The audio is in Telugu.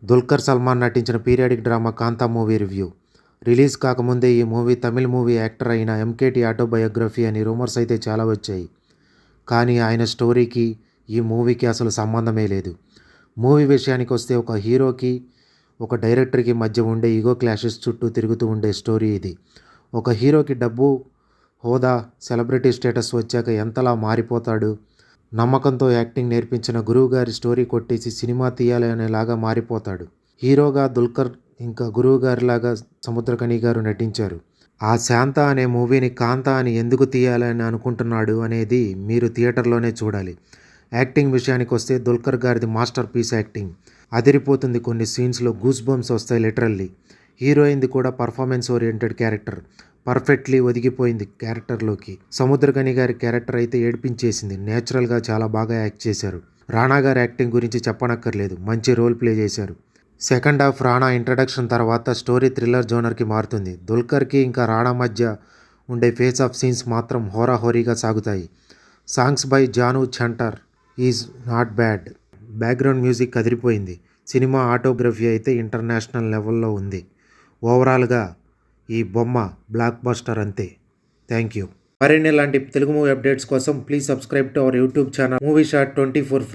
దుల్కర్ సల్మాన్ నటించిన పీరియాడిక్ డ్రామా కాంతా మూవీ రివ్యూ. రిలీజ్ కాకముందే ఈ మూవీ తమిళ్ మూవీ యాక్టర్ అయిన ఎంకేటి ఆటోబయోగ్రఫీ అని రూమర్స్ అయితే చాలా వచ్చాయి. కానీ ఆయన స్టోరీకి ఈ మూవీకి అసలు సంబంధమే లేదు. మూవీ విషయానికి వస్తే ఒక హీరోకి ఒక డైరెక్టర్కి మధ్య ఉండే ఈగో క్లాషెస్ చుట్టూ తిరుగుతూ ఉండే స్టోరీ ఇది. ఒక హీరోకి డబ్బు, హోదా, సెలబ్రిటీ స్టేటస్ వచ్చాక ఎంతలా మారిపోతాడు. నమ్మకంతో యాక్టింగ్ నేర్పించిన గురువుగారి స్టోరీ కొట్టేసి సినిమా తీయాలి అనేలాగా మారిపోతాడు. హీరోగా దుల్కర్ ఇంకా గురువుగారిలాగా సముద్రఖని గారు నటించారు. ఆ శాంత అనే మూవీని కాంతా అని ఎందుకు తీయాలని అనుకుంటున్నాడు అనేది మీరు థియేటర్లోనే చూడాలి. యాక్టింగ్ విషయానికి వస్తే దుల్కర్ గారిది మాస్టర్ పీస్ యాక్టింగ్. అదిరిపోతుంది. కొన్ని సీన్స్లో గూస్ బంప్స్ వస్తాయి లిటరల్లీ. హీరోయిన్ది కూడా పర్ఫార్మెన్స్ ఓరియంటెడ్ క్యారెక్టర్. పర్ఫెక్ట్లీ ఒదిగిపోయింది క్యారెక్టర్లోకి. సముద్రఖని గారి క్యారెక్టర్ అయితే ఏడ్పించేసింది. నేచురల్గా చాలా బాగా యాక్ట్ చేశారు. రాణా గారి యాక్టింగ్ గురించి చెప్పనక్కర్లేదు, మంచి రోల్ ప్లే చేశారు. సెకండ్ హాఫ్ రాణా ఇంట్రడక్షన్ తర్వాత స్టోరీ థ్రిల్లర్ జోనర్కి మారుతుంది. దుల్కర్కి ఇంకా రాణా మధ్య ఉండే ఫేస్ ఆఫ్ సీన్స్ మాత్రం హోరాహోరీగా సాగుతాయి. Songs by Jaanu Chantar is not bad. Background music అదిరిపోయింది. సినిమా ఆటోగ్రఫీ అయితే ఇంటర్నేషనల్ లెవెల్లో ఉంది. ఓవరాల్గా ఈ బొమ్మ బ్లాక్ బస్టర్ అంతే. Thank you. మరిన్ని ఇలాంటి తెలుగు మూవీ అప్డేట్స్ కోసం please subscribe to our YouTube channel movie shot 24 frame.